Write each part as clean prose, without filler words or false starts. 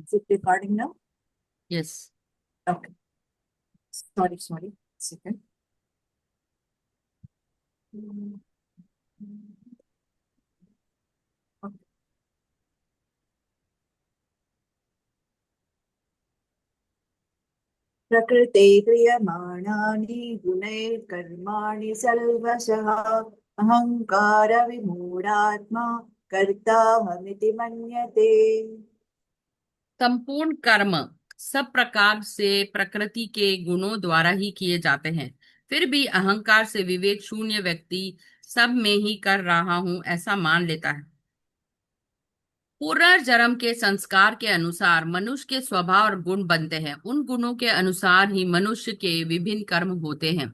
Is it recording now? Yes. Okay. Sorry. Second. Okay. प्रकृते क्रियमाणानि गुणैः कर्माणि सर्वशः अहंकार विमूढात्मा कर्ताहमिति मन्यते। संपूर्ण कर्म सब प्रकार से प्रकृति के गुणों द्वारा ही किए जाते हैं, फिर भी अहंकार से विवेक शून्य व्यक्ति सब में ही कर रहा हूं ऐसा मान लेता है। पुनर्जन्म के संस्कार के अनुसार मनुष्य के स्वभाव और गुण बनते हैं। उन गुणों के अनुसार ही मनुष्य के विभिन्न कर्म होते हैं।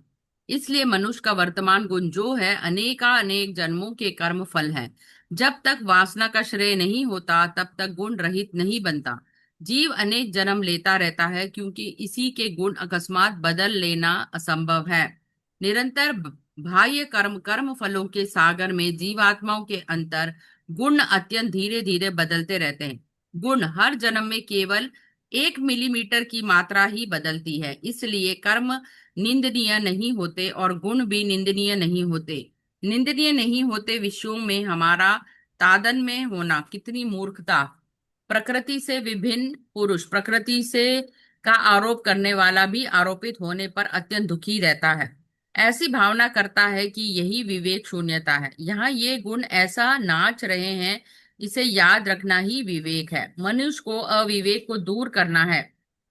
इसलिए मनुष्य का वर्तमान गुण जो है अनेक जन्मों के कर्म फल है। जब तक वासना का श्रेय नहीं होता तब तक गुण रहित नहीं बनता। जीव अनेक जन्म लेता रहता है क्योंकि इसी के गुण अकस्मात बदल लेना असंभव है। निरंतर बाह्य कर्म फलों के सागर में जीवात्माओं के अंतर गुण अत्यंत धीरे धीरे बदलते रहते हैं। गुण हर जन्म में केवल 1 मिलीमीटर की मात्रा ही बदलती है। इसलिए कर्म निंदनीय नहीं होते और गुण भी निंदनीय नहीं होते। निंदनीय नहीं होते विषयों में हमारा तादन में होना कितनी मूर्खता। प्रकृति से विभिन्न पुरुष प्रकृति से का आरोप करने वाला भी आरोपित होने पर अत्यंत दुखी रहता है। ऐसी भावना करता है कि यही विवेक शून्यता है। यहाँ ये गुण ऐसा नाच रहे हैं, इसे याद रखना ही विवेक है। मनुष्य को अविवेक को दूर करना है,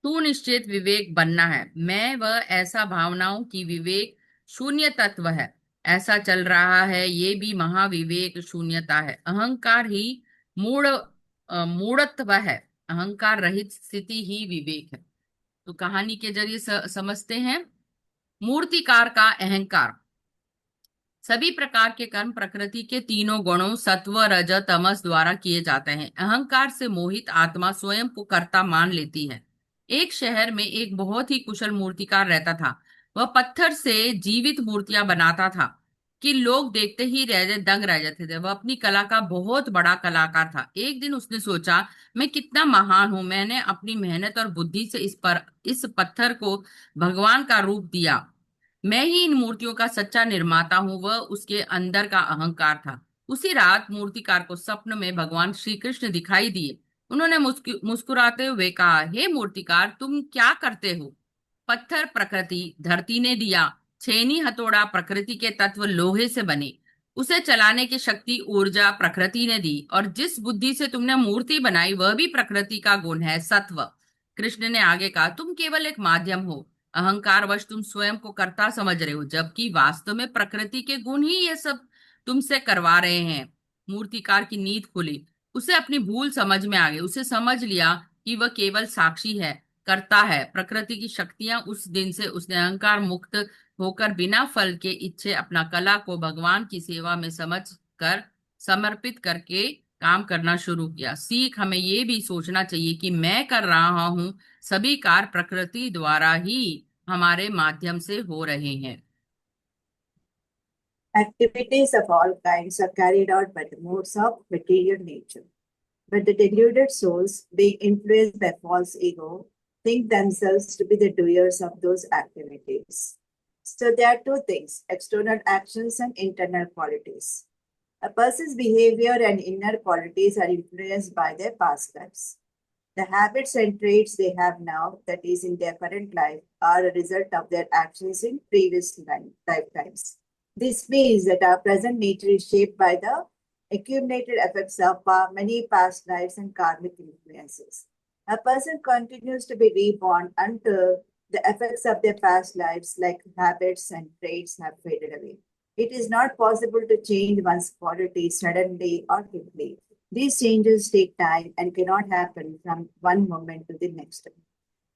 तू निश्चित विवेक बनना है। मैं वह ऐसा भावनाओं की विवेक शून्य तत्व है। ऐसा चल रहा है, ये भी महाविवेक शून्यता है। अहंकार ही मूढ़त्व है। अहंकार रहित स्थिति ही विवेक है। तो कहानी के जरिए समझते हैं। मूर्तिकार का अहंकार। सभी प्रकार के कर्म प्रकृति के तीनों गुणों सत्व रज तमस द्वारा किए जाते हैं। अहंकार से मोहित आत्मा स्वयं को कर्ता मान लेती है। एक शहर में एक बहुत ही कुशल मूर्तिकार रहता था। वह पत्थर से जीवित मूर्तियां बनाता था कि लोग देखते ही दंग रह जाते थे। वह अपनी कला का बहुत बड़ा कलाकार था। एक दिन उसने सोचा, मैं कितना महान हूं, मैंने अपनी मेहनत और बुद्धि से इस पत्थर को भगवान का रूप दिया। मैं ही इन मूर्तियों का सच्चा निर्माता हूं। वह उसके अंदर का अहंकार था। उसी रात मूर्तिकार को स्वप्न में भगवान श्री कृष्ण दिखाई दिए। उन्होंने मुस्कुराते हुए कहा, हे मूर्तिकार, तुम क्या करते हो? पत्थर प्रकृति धरती ने दिया, छेनी हथौड़ा प्रकृति के तत्व लोहे से बने, उसे चलाने की शक्ति ऊर्जा प्रकृति ने दी, और जिस बुद्धि से तुमने मूर्ति बनाई वह भी प्रकृति का गुण है, सत्व। कृष्ण ने आगे कहा, तुम केवल एक माध्यम हो। अहंकार वश तुम स्वयं को कर्ता समझ रहे हो, जबकि वास्तव में प्रकृति के गुण ही ये सब तुमसे करवा रहे हैं। मूर्तिकार की नींद खुली। उसे अपनी भूल समझ में आ गई। उसे समझ लिया कि वह केवल साक्षी है, करता है। प्रकृति की शक्तियां उस दिन से उसने अहंकार मुक्त होकर बिना फल के इच्छे अपना कला को भगवान की सेवा में समझ कर समर्पित करके काम करना शुरू किया। सीख हमें ये भी सोचना चाहिए कि मैं कर रहा हूं, सभी कार्य प्रकृति द्वारा ही हमारे माध्यम से हो रहे हैं। Activities of all kinds are carried out by the modes of material nature. But the deluded souls, being influenced by false ego, think themselves to be the doers of those activities. So there are two things, external actions and internal qualities. A person's behavior and inner qualities are influenced by their past lives. The habits and traits they have now, that is, in their current life, are a result of their actions in previous lifetimes. This means that our present nature is shaped by the accumulated effects of many past lives and karmic influences. A person continues to be reborn until the effects of their past lives, like habits and traits, have faded away. It is not possible to change one's qualities suddenly or quickly. These changes take time and cannot happen from one moment to the next.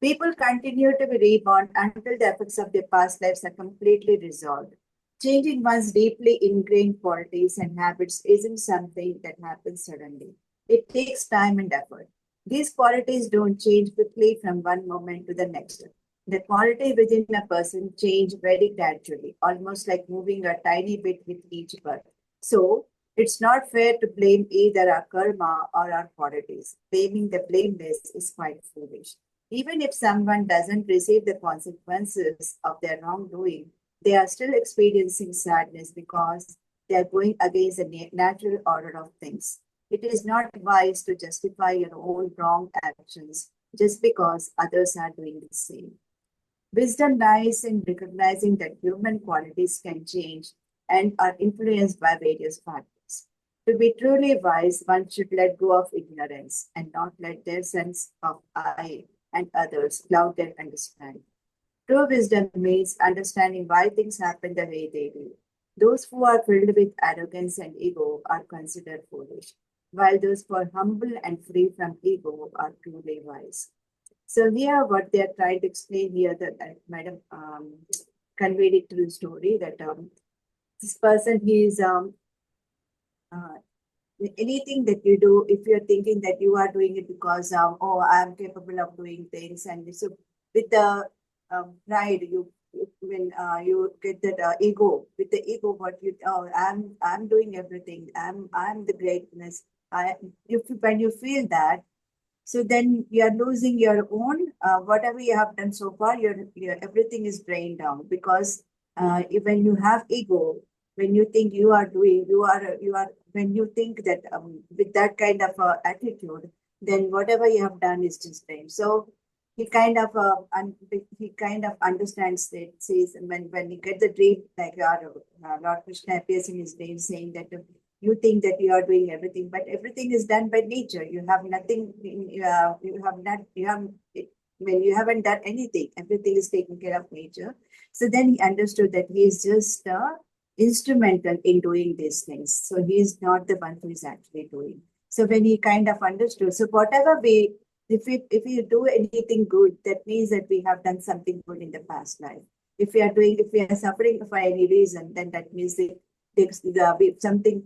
People continue to be reborn until the effects of their past lives are completely resolved. Changing one's deeply ingrained qualities and habits isn't something that happens suddenly. It takes time and effort. These qualities don't change quickly from one moment to the next. The quality within a person change very gradually, almost like moving a tiny bit with each birth. So, It's not fair to blame either our karma or our qualities. Blaming the blameless is quite foolish. Even if someone doesn't receive the consequences of their wrongdoing, they are still experiencing sadness because they are going against the natural order of things. It is not wise to justify your own wrong actions just because others are doing the same. Wisdom lies in recognizing that human qualities can change and are influenced by various factors. To be truly wise, one should let go of ignorance and not let their sense of I and others cloud their understanding. True wisdom means understanding why things happen the way they do. Those who are filled with arrogance and ego are considered foolish, while those who are humble and free from ego are truly wise. So here, what they are trying to explain here that Madam conveyed it through the story that this person he is uh, anything that you do, if you're thinking that you are doing it because oh, I'm capable of doing things, and so with the pride when you get that ego, with the ego, what you oh, I'm doing everything, I'm the greatness. I if when you feel that, so then you are losing your own whatever you have done so far. Your everything is drained down because when you have ego, when you think you are doing, you are when you think that with that kind of attitude, then whatever you have done is just drained. So he kind of understands that says when you get the dream like Lord Krishna appears in his dream saying that you think that you are doing everything, but everything is done by nature. You have nothing. You have not. You have when you haven't done anything. Everything is taken care of nature. So then he understood that he is just instrumental in doing these things. So he is not the one who is actually doing. So when he kind of understood, so whatever we, if we do anything good, that means that we have done something good in the past life. If we are suffering for any reason, then that means something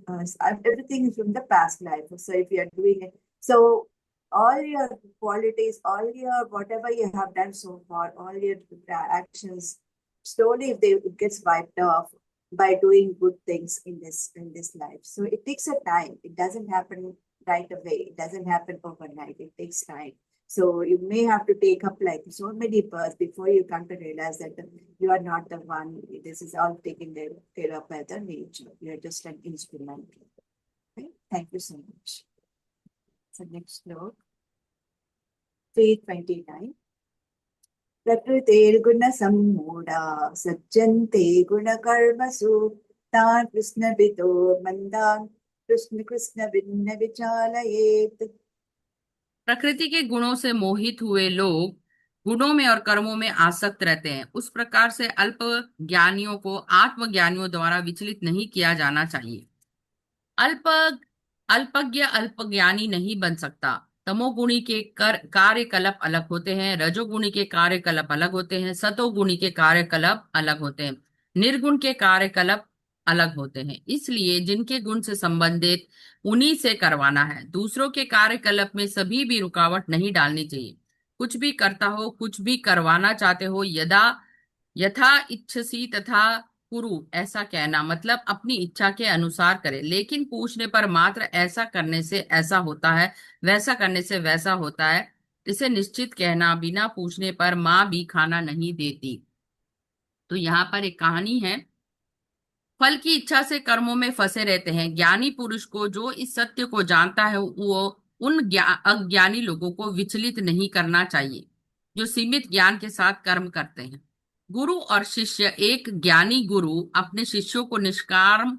everything is from the past life. So if you are doing it, so all your qualities, all your whatever you have done so far, all your actions, slowly it gets wiped off by doing good things in this life. So it takes a time. It doesn't happen right away. It doesn't happen overnight. It takes time. So you may have to take up like so many births before you come to realize that you are not the one. This is all taken care of by the nature. You are just an instrument. Okay? Thank you so much. So next note, 329. प्रकृतेर्गुणसम्मूढा सज्जन्ते गुणकर्मसु तान् कृष्णविदो मन्दान् कृष्ण भिन्न विचालयेत्. प्रकृति के गुणों से मोहित हुए लोग गुणों में और कर्मों में आसक्त रहते हैं। उस प्रकार से अल्प ज्ञानियों को आत्मज्ञानियों द्वारा विचलित नहीं किया जाना चाहिए। अल्प अल्पज्ञ अल्पज्ञानी नहीं बन सकता। तमोगुणी के कार्यकलाप अलग होते हैं, रजोगुणी के कार्यकलाप अलग होते हैं, सतोगुणी के कार्यकलाप अलग होते हैं, निर्गुण के कार्यकलाप अलग होते हैं। इसलिए जिनके गुण से संबंधित उन्हीं से करवाना है। दूसरों के कार्यकलाप में सभी भी रुकावट नहीं डालनी चाहिए। कुछ भी करता हो, कुछ भी करवाना चाहते हो, यथा इच्छसी तथा कुरु, ऐसा कहना मतलब अपनी इच्छा के अनुसार करे, लेकिन पूछने पर मात्र ऐसा करने से ऐसा होता है, वैसा करने से वैसा होता है, इसे निश्चित कहना। बिना पूछने पर माँ भी खाना नहीं देती। तो यहाँ पर एक कहानी है। फल की इच्छा से कर्मों में फंसे रहते हैं। ज्ञानी पुरुष को जो इस सत्य को जानता है वो उन अज्ञानी लोगों को विचलित नहीं करना चाहिए जो सीमित ज्ञान के साथ कर्म करते हैं। गुरु और शिष्य, एक ज्ञानी गुरु अपने शिष्यों को निष्काम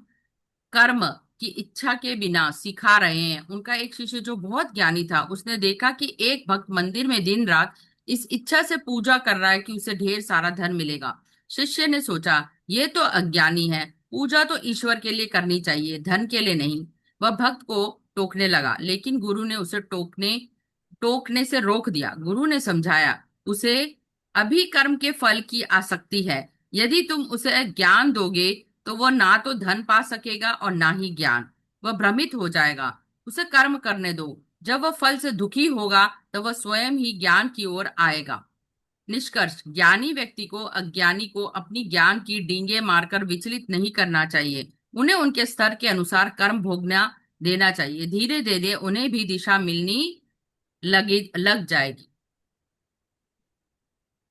कर्म की इच्छा के बिना सिखा रहे हैं। उनका एक शिष्य जो बहुत ज्ञानी था, उसने देखा कि एक भक्त मंदिर में दिन रात इस इच्छा से पूजा कर रहा है कि उसे ढेर सारा धन मिलेगा। शिष्य ने सोचा, ये तो अज्ञानी है, पूजा तो ईश्वर के लिए करनी चाहिए, धन के लिए नहीं। वह भक्त को टोकने लगा, लेकिन गुरु ने उसे टोकने से रोक दिया। गुरु ने समझाया, उसे अभी कर्म के फल की आसक्ति है। यदि तुम उसे ज्ञान दोगे तो वह ना तो धन पा सकेगा और ना ही ज्ञान। वह भ्रमित हो जाएगा। उसे कर्म करने दो। जब वह फल से दुखी होगा तो वह स्वयं ही ज्ञान की ओर आएगा। निष्कर्ष, ज्ञानी व्यक्ति को अज्ञानी को अपनी ज्ञान की डींगे मारकर विचलित नहीं करना चाहिए। उन्हें उनके स्तर के अनुसार कर्म भोगना देना चाहिए। धीरे धीरे उन्हें भी दिशा मिलनी लग जाएगी।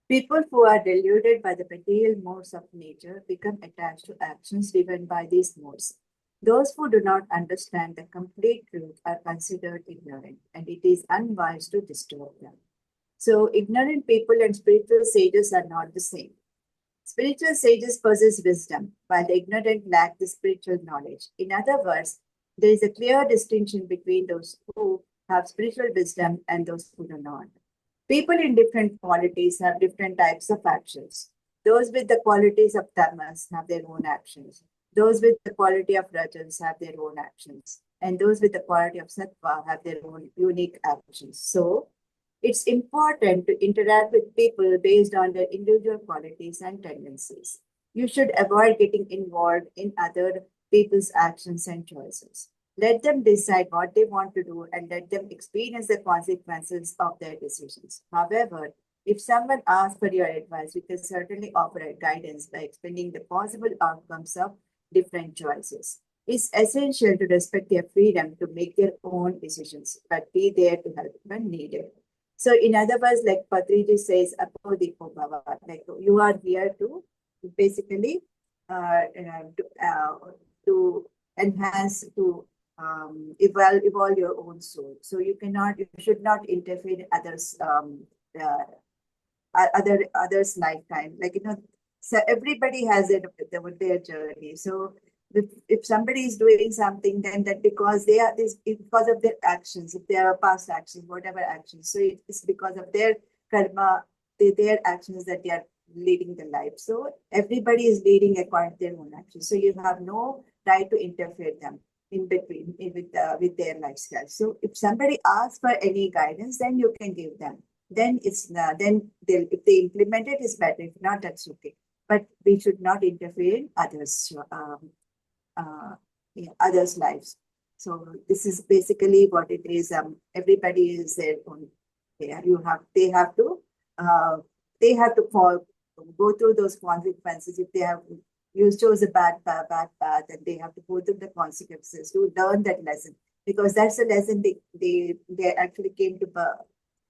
People who are deluded by the material modes of nature become attached to actions driven by these modes. Those who do not understand the complete truth are considered ignorant, and it is unwise to disturb them. So, ignorant people and spiritual sages are not the same. Spiritual sages possess wisdom, while the ignorant lack the spiritual knowledge. In other words, there is a clear distinction between those who have spiritual wisdom and those who do not. People in different qualities have different types of actions. Those with the qualities of tamas have their own actions. Those with the quality of rajas have their own actions. And those with the quality of sattva have their own unique actions. So, it's important to interact with people based on their individual qualities and tendencies. You should avoid getting involved in other people's actions and choices. Let them decide what they want to do and let them experience the consequences of their decisions. However, if someone asks for your advice, you can certainly offer a guidance by explaining the possible outcomes of different choices. It's essential to respect their freedom to make their own decisions, but be there to help when needed. So, in other words, like Patriji says, Apodiko Bhava, like you are here to basically to enhance, to evolve your own soul. So you should not interfere in uh, others' lifetime. Like so everybody has their journey. So if somebody is doing something, then that because they are this because of their actions, if they are past actions, whatever actions. So it's because of their karma, their actions that they are leading the life. So everybody is leading according to their own actions. So you have no right to interfere them in between with their lifestyle. So if somebody asks for any guidance, then you can give them. Then then they'll if they implement it, it's better. If not, that's okay. But we should not interfere in others' lives. So this is basically what it is. Everybody is their own. Yeah, uh, they have to go through those consequences. If they have you chose a bad path, and they have to go through the consequences to learn that lesson, because that's a lesson they actually came to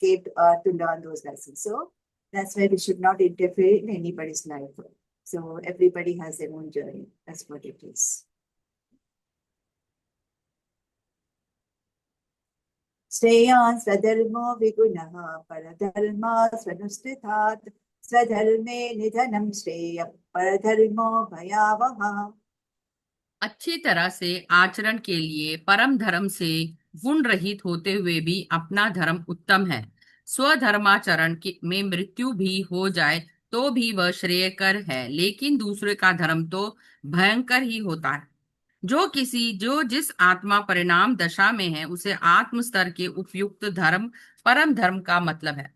learn those lessons. So that's why we should not interfere in anybody's life. So everybody has their own journey. That's what it is. श्रेयान् स्वधर्मो विगुणः परधर्मा स्वनुष्ठितात् स्वधर्मे निधनं श्रेय परधर्मो भयावहः। अच्छी तरह से आचरण के लिए परम धर्म से गुण रहित होते हुए भी अपना धर्म उत्तम है। स्वधर्माचरण में मृत्यु भी हो जाए तो भी वह श्रेयकर है, लेकिन दूसरे का धर्म तो भयंकर ही होता है। जो जिस आत्मा परिणाम दशा में है, उसे आत्म स्तर के उपयुक्त धर्म परम धर्म का मतलब है।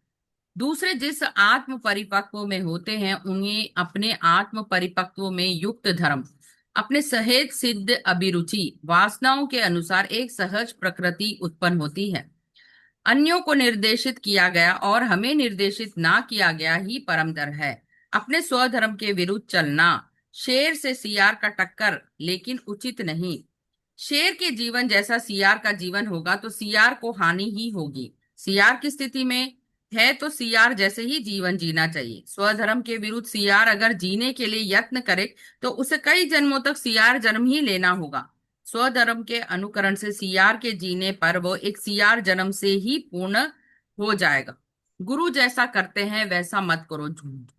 दूसरे जिस आत्म परिपक्व में होते हैं, उन्हें अपने आत्म परिपक्व में युक्त धर्म, अपने सहेज सिद्ध अभिरुचि वासनाओं के अनुसार एक सहज प्रकृति उत्पन्न होती है। अन्यों को निर्देशित किया गया और हमें निर्देशित ना किया गया ही परम धर्म है। अपने स्वधर्म के विरुद्ध चलना शेर से सियार का टक्कर, लेकिन उचित नहीं। शेर के जीवन जैसा सियार का जीवन होगा तो सियार को हानि ही होगी। सियार की स्थिति में है तो सियार जैसे ही जीवन जीना चाहिए। स्वधर्म के विरुद्ध सियार अगर जीने के लिए यत्न करे तो उसे कई जन्मों तक सियार जन्म ही लेना होगा। स्वधर्म के अनुकरण से सियार के जीने पर वो एक सियार जन्म से ही पूर्ण हो जाएगा। गुरु जैसा करते हैं वैसा मत करो,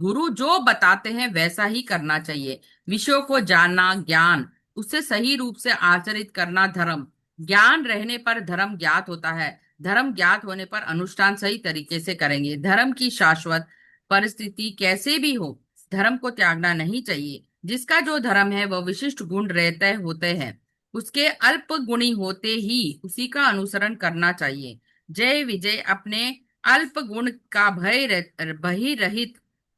गुरु जो बताते हैं वैसा ही करना चाहिए। विषयों को जानना ज्ञान, उसे सही रूप से आचरित करना धर्म। ज्ञान रहने पर धर्म ज्ञात होता है, धर्म ज्ञात होने पर अनुष्ठान सही तरीके से करेंगे। धर्म की शाश्वत परिस्थिति कैसे भी हो, धर्म को त्यागना नहीं चाहिए। जिसका जो धर्म है वह विशिष्ट गुण रहते होते हैं, उसके अल्प गुणी होते ही उसी का अनुसरण करना चाहिए। जय विजय अपने अल्प गुण का भय रहित,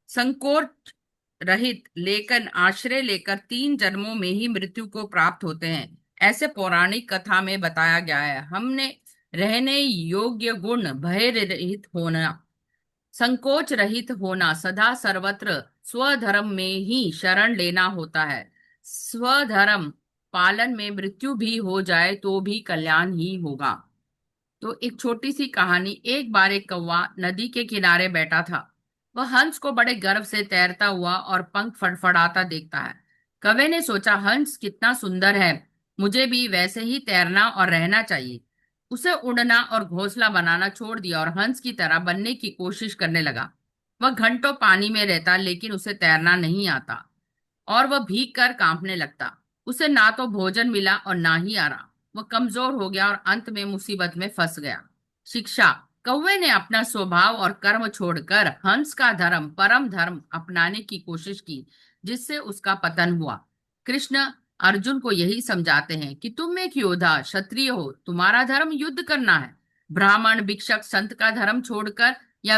संकोच रहित लेकर आश्रय लेकर 3 जन्मों में ही मृत्यु को प्राप्त होते हैं, ऐसे पौराणिक कथा में बताया गया है। हमने रहने योग्य गुण भय रहित होना, संकोच रहित होना, सदा सर्वत्र स्वधर्म में ही शरण लेना होता है। स्वधर्म पालन में मृत्यु भी हो जाए तो भी कल्याण ही होगा। तो एक छोटी सी कहानी। एक बार एक कौवा नदी के किनारे बैठा था। वह हंस को बड़े गर्व से तैरता हुआ और पंख फड़फड़ाता देखता है। कौवे ने सोचा, हंस कितना सुंदर है, मुझे भी वैसे ही तैरना और रहना चाहिए। उसे उड़ना और घोंसला बनाना छोड़ दिया और हंस की तरह बनने की कोशिश करने लगा। वह घंटों पानी में रहता, लेकिन उसे तैरना नहीं आता और वह भीग कर कांपने लगता। उसे ना तो भोजन मिला और ना ही आराम। वह कमजोर हो गया और अंत में मुसीबत में फंस गया। शिक्षा। कौवे ने अपना स्वभाव और कर्म छोड़कर हंस का धर्म, परम धर्म अपनाने की कोशिश की, जिससे उसका पतन हुआ। कृष्ण अर्जुन को यही समझाते हैं कि तुम एक योद्धा क्षत्रिय हो, तुम्हारा धर्म युद्ध करना है। ब्राह्मण, भिक्षक, संत का धर्म छोड़कर या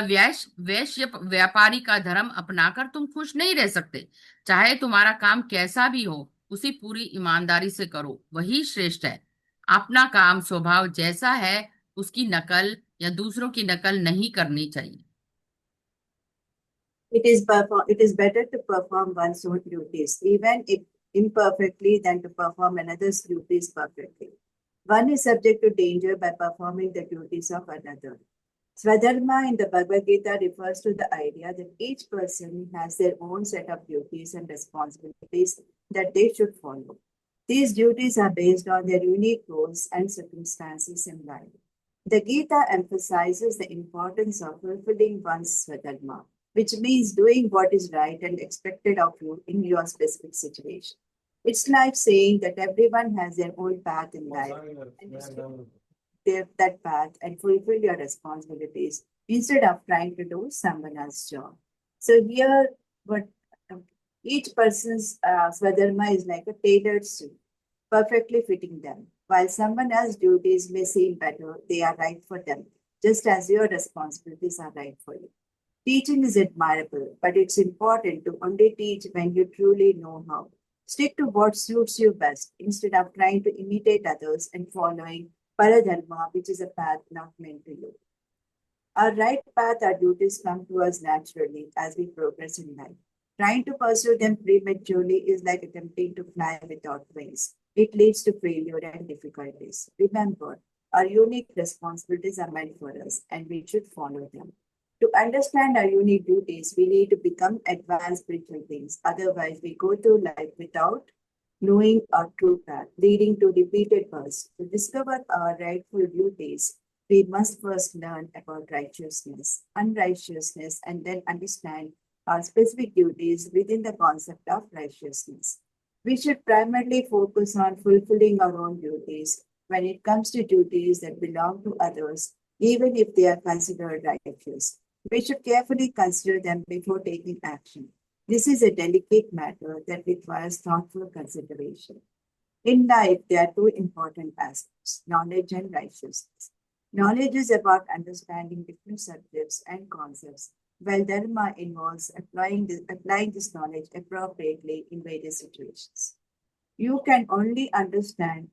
वैश्य व्यापारी का धर्म अपनाकर तुम खुश नहीं रह सकते। चाहे तुम्हारा काम कैसा भी हो, उसी पूरी ईमानदारी से करो, वही श्रेष्ठ है। अपना काम स्वभाव जैसा है उसकी नकल या दूसरों की नकल नहीं करनी चाहिए। It is better to perform one's own duties, even if imperfectly, than to perform another's duties perfectly. One is subject to danger by performing the duties of another. Swadharma in the Bhagavad Gita refers to the idea that each person has their own set of duties and responsibilities that they should follow. These duties are based on their unique roles and circumstances in life. The Gita emphasizes the importance of fulfilling one's Swadharma, which means doing what is right and expected of you in your specific situation. It's like saying that everyone has their own path in life, and you should take that path and fulfill your responsibilities instead of trying to do someone else's job. So here, what each person's Swadharma is like a tailored suit, perfectly fitting them. While someone else's duties may seem better, they are right for them, just as your responsibilities are right for you. Teaching is admirable, but it's important to only teach when you truly know how. Stick to what suits you best instead of trying to imitate others and following Paradharma, which is a path not meant to you. Our right path, our duties come to us naturally as we progress in life. Trying to pursue them prematurely is like attempting to fly without wings. It leads to failure and difficulties. Remember, our unique responsibilities are meant for us and we should follow them. To understand our unique duties, we need to become advanced spiritual beings. Otherwise, we go through life without knowing our true path, leading to repeated births. To discover our rightful duties, we must first learn about righteousness, unrighteousness, and then understand our specific duties within the concept of righteousness. We should primarily focus on fulfilling our own duties when it comes to duties that belong to others, even if they are considered righteous. We should carefully consider them before taking action. This is a delicate matter that requires thoughtful consideration. In life, there are two important aspects, knowledge and righteousness. Knowledge is about understanding different subjects and concepts, while Dharma involves applying this knowledge appropriately in various situations. You can only understand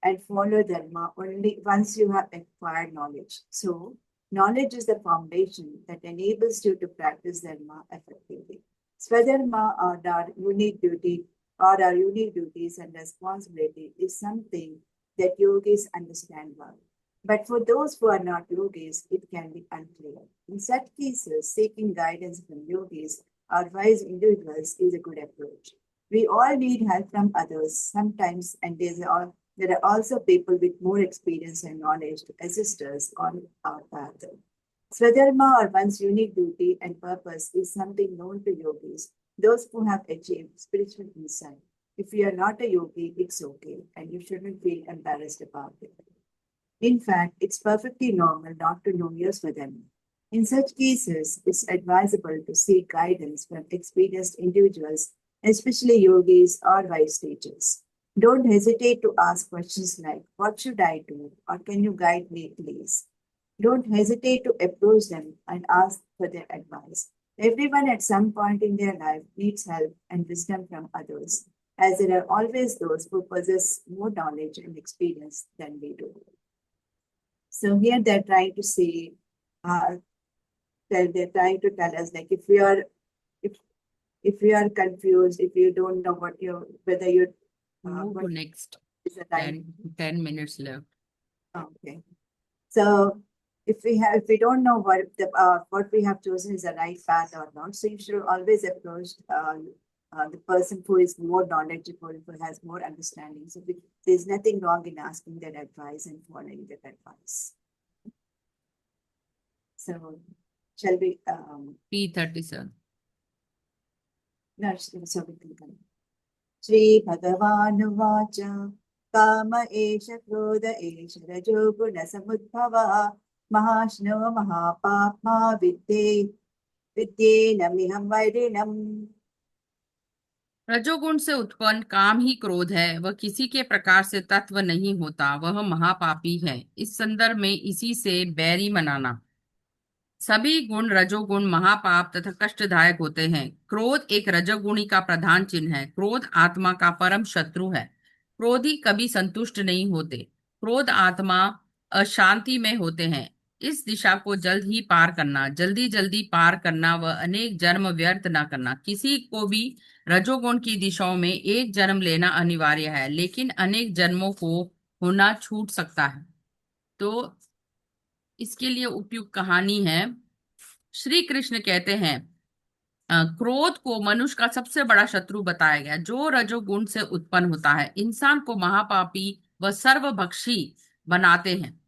and follow Dharma only once you have acquired knowledge. So, knowledge is the foundation that enables you to practice Dharma effectively. Swadharma or our unique duty or our unique duties and responsibility is something that yogis understand well. But for those who are not yogis, it can be unclear. In such cases, seeking guidance from yogis or wise individuals is a good approach. We all need help from others sometimes, and there are also people with more experience and knowledge to assist us on our path. Swadharma or one's unique duty and purpose is something known to yogis, those who have achieved spiritual insight. If you are not a yogi, it's okay, and you shouldn't feel embarrassed about it. In fact, it's perfectly normal not to know your Swadharma. In such cases, it's advisable to seek guidance from experienced individuals, especially yogis or wise teachers. Don't hesitate to ask questions like, what should I do? Or can you guide me, please? Don't hesitate to approach them and ask for their advice. Everyone at some point in their life needs help and wisdom from others, as there are always those who possess more knowledge and experience than we do. So here they're trying to say, they're trying to tell us, like, if we are confused, if you don't know whether you're Move to what next. is the time? 10 minutes left. Okay. So if we don't know what we have chosen is the right path or not, so you should always approach the person who is more knowledgeable, who has more understanding. So there's nothing wrong in asking that advice and following that advice. So shall we P37. no, so we can continue. Shri Bhagavan काम एष क्रोध एष रजो गुण समुद्भवः महाश्नो महापाप्मा विद्येनमिहं वैरिणम्। रजोगुण से उत्पन्न काम ही क्रोध है, वह किसी के प्रकार से तत्व नहीं होता, वह महापापी है। इस संदर्भ में इसी से बैरी मनाना। सभी गुण रजोगुण महापाप तथा कष्टदायक होते हैं। क्रोध एक रजोगुणी का प्रधान चिन्ह है। क्रोध आत्मा का परम शत्रु है। क्रोधी कभी संतुष्ट नहीं होते। क्रोध आत्मा अशांति में होते हैं। इस दिशा को जल्द ही पार करना, जल्दी जल्दी पार करना व अनेक जन्म व्यर्थ न करना। किसी को भी रजोगुण की दिशाओं में एक जन्म लेना अनिवार्य है, लेकिन अनेक जन्मों को होना छूट सकता है। तो इसके लिए उपयुक्त कहानी है। श्री कृष्ण कहते हैं क्रोध को मनुष्य का सबसे बड़ा शत्रु बताया गया, जो रजोगुण से उत्पन्न होता है, इंसान को महापापी व सर्वभक्षी बनाते हैं।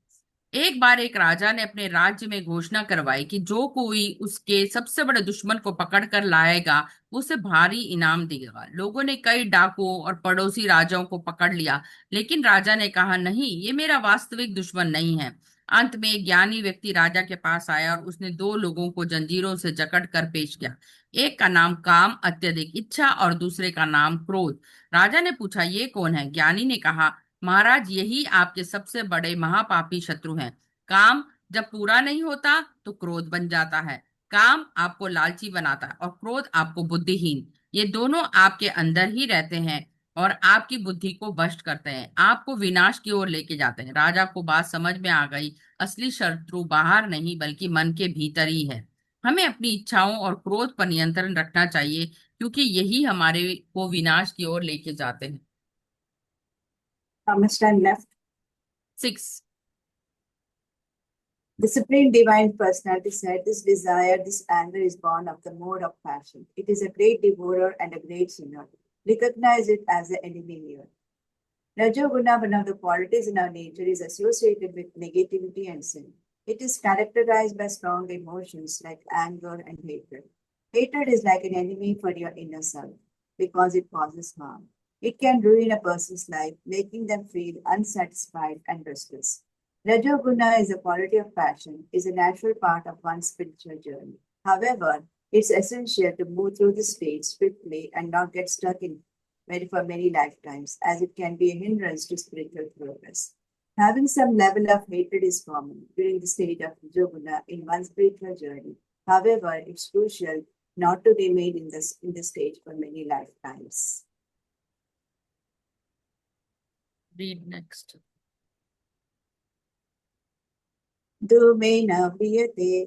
एक बार एक राजा ने अपने राज्य में घोषणा करवाई कि जो कोई उसके सबसे बड़े दुश्मन को पकड़ कर लाएगा उसे भारी इनाम देगा। लोगों ने कई डाकुओं और पड़ोसी राजाओं को पकड़ लिया, लेकिन राजा ने कहा नहीं, ये मेरा वास्तविक दुश्मन नहीं है। अंत में एक ज्ञानी व्यक्ति राजा के पास आया और उसने दो लोगों को जंजीरों से जकड़ कर पेश किया। एक का नाम काम अत्यधिक इच्छा और दूसरे का नाम क्रोध। राजा ने पूछा, ये कौन है? ज्ञानी ने कहा, महाराज, यही आपके सबसे बड़े महापापी शत्रु हैं। काम जब पूरा नहीं होता तो क्रोध बन जाता है। काम आपको लालची बनाता है और क्रोध आपको बुद्धिहीन। ये दोनों आपके अंदर ही रहते हैं और आपकी बुद्धि को भ्रष्ट करते हैं, आपको विनाश की ओर लेके जाते हैं। राजा को बात समझ में आ गई, असली शत्रु बाहर नहीं बल्कि मन के भीतर ही है। हमें अपनी इच्छाओं और क्रोध पर नियंत्रण रखना चाहिए, क्योंकि यही हमारे को विनाश की ओर लेके जाते हैं। How much time left? 6. The Supreme Divine Personality said, this desire, this anger is born of the mode of passion. It is a great devourer and a great sinner. Recognize it as the enemy here. Rajoguna, one of the qualities in our nature, is associated with negativity and sin. It is characterized by strong emotions like anger and hatred. Hatred is like an enemy for your inner self because it causes harm. It can ruin a person's life, making them feel unsatisfied and restless. Rajoguna is a quality of passion, is a natural part of one's spiritual journey. However, it's essential to move through the stage swiftly and not get stuck in for many lifetimes, as it can be a hindrance to spiritual progress. Having some level of hatred is common during the stage of Rajoguna in one's spiritual journey. However, it's crucial not to remain in this stage for many lifetimes. Read next. Dumeina priyate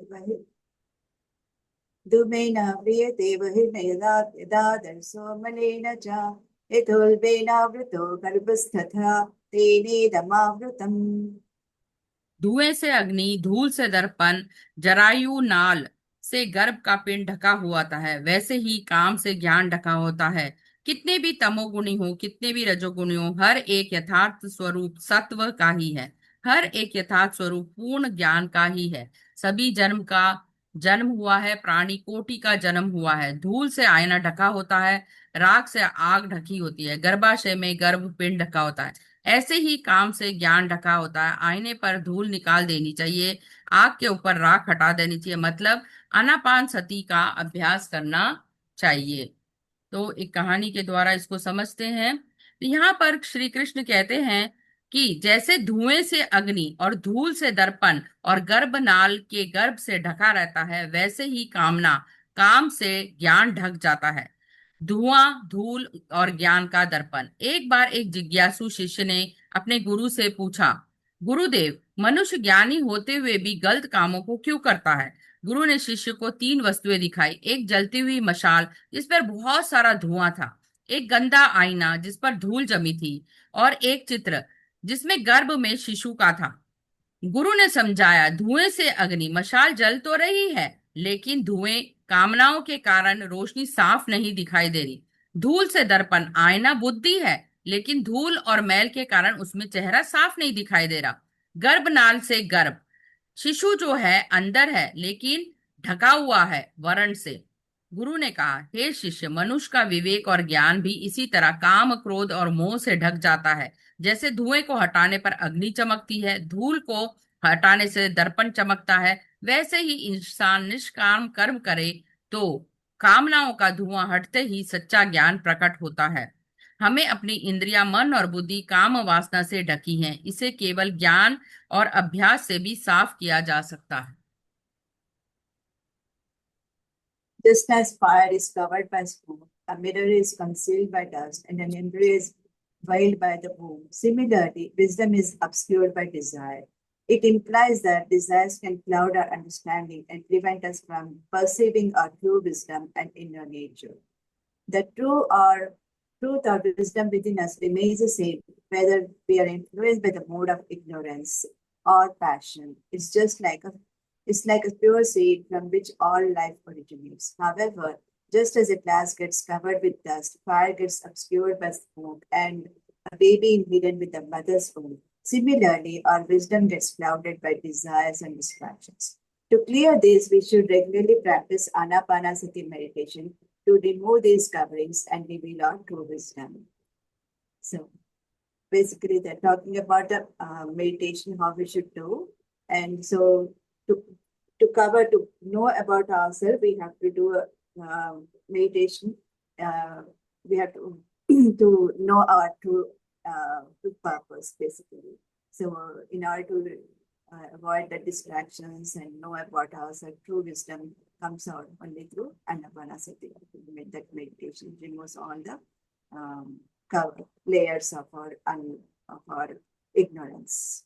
vahirna yada darso malena cha etulbena vrito garbhasthatha tene damavrutam. धुएं से अग्नि, धूल से दर्पण, जरायु नाल से गर्भ का पिंड ढका हुआ होता है, वैसे ही काम से ज्ञान ढका होता है। कितने भी तमोगुणी हो, कितने भी रजोगुणी हो, हर एक यथार्थ स्वरूप सत्व का ही है। हर एक यथार्थ स्वरूप पूर्ण ज्ञान का ही है। सभी जन्म का जन्म हुआ है, प्राणी कोटि का जन्म हुआ है। धूल से आयना ढका होता है, राख से आग ढकी होती है, गर्भाशय में गर्भ पिंड ढका होता है। ऐसे ही काम से ज्ञान ढका होता है। आईने पर धूल निकाल देनी चाहिए, आग के ऊपर राख हटा देनी चाहिए, मतलब आनापान सती का अभ्यास करना चाहिए। तो एक कहानी के द्वारा इसको समझते हैं। तो यहाँ पर श्री कृष्ण कहते हैं कि जैसे धुएं से अग्नि और धूल से दर्पण और गर्भनाल के गर्भ से ढका रहता है, वैसे ही कामना, काम से ज्ञान ढक जाता है। धुआं, धूल और ज्ञान का दर्पण। एक बार एक जिज्ञासु शिष्य ने अपने गुरु से पूछा, गुरुदेव, मनुष्य ज्ञानी होते हुए भी गलत कामों को क्यों करता है? गुरु ने शिष्य को 3 वस्तुएं दिखाई। एक जलती हुई मशाल जिस पर बहुत सारा धुआं था, एक गंदा आईना जिस पर धूल जमी थी और एक चित्र जिसमें गर्भ में शिशु का था। गुरु ने समझाया, धुएं से अग्नि मशाल जल तो रही है, लेकिन धुएं कामनाओं के कारण रोशनी साफ नहीं दिखाई दे रही। धूल से दर्पण आईना बुद्धि है, लेकिन धूल और मैल के कारण उसमें चेहरा साफ नहीं दिखाई दे रहा। गर्भनाल से गर्भ शिशु जो है अंदर है, लेकिन ढका हुआ है वर्ण से। गुरु ने कहा, हे शिष्य, मनुष्य का विवेक और ज्ञान भी इसी तरह काम, क्रोध और मोह से ढक जाता है। जैसे धुएं को हटाने पर अग्नि चमकती है, धूल को हटाने से दर्पण चमकता है, वैसे ही इंसान निष्काम कर्म करे तो कामनाओं का धुआं हटते ही सच्चा ज्ञान प्रकट होता है। हमें अपनी इंद्रियां, मन और बुद्धि काम वासना से ढकी हैं। इसे केवल ज्ञान और अभ्यास से भी साफ किया जा सकता है। Just as fire is covered by smoke, a mirror is concealed by dust, and an embryo is veiled by the womb. Similarly, wisdom is obscured by desire. It implies that desires can cloud our understanding and prevent us from perceiving our true wisdom and inner nature. The truth or wisdom within us remains the same, whether we are influenced by the mode of ignorance or passion. It's like a pure seed from which all life originates. However, just as a glass gets covered with dust, fire gets obscured by smoke, and a baby hidden with the mother's womb. Similarly, our wisdom gets clouded by desires and distractions. To clear this, we should regularly practice Anapanasati meditation to remove these coverings and reveal our true wisdom. So, basically, they're talking about the meditation, how we should do. And so, to know about ourselves, we have to do a meditation. We have to to know our true purpose, basically. So, in order to avoid the distractions and know about ourselves, true wisdom comes out only through Anapanasati. That meditation removes all the layers of our ignorance.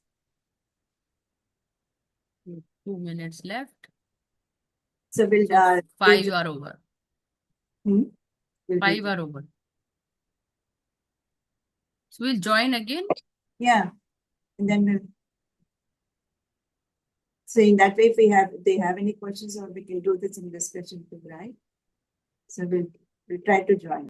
2 minutes left. So we'll So 5 are over. we'll 5 are over. So we'll join again. Yeah, and then we'll. So in that way, if they have any questions, or we can do this in discussion too, right? So we'll try to join.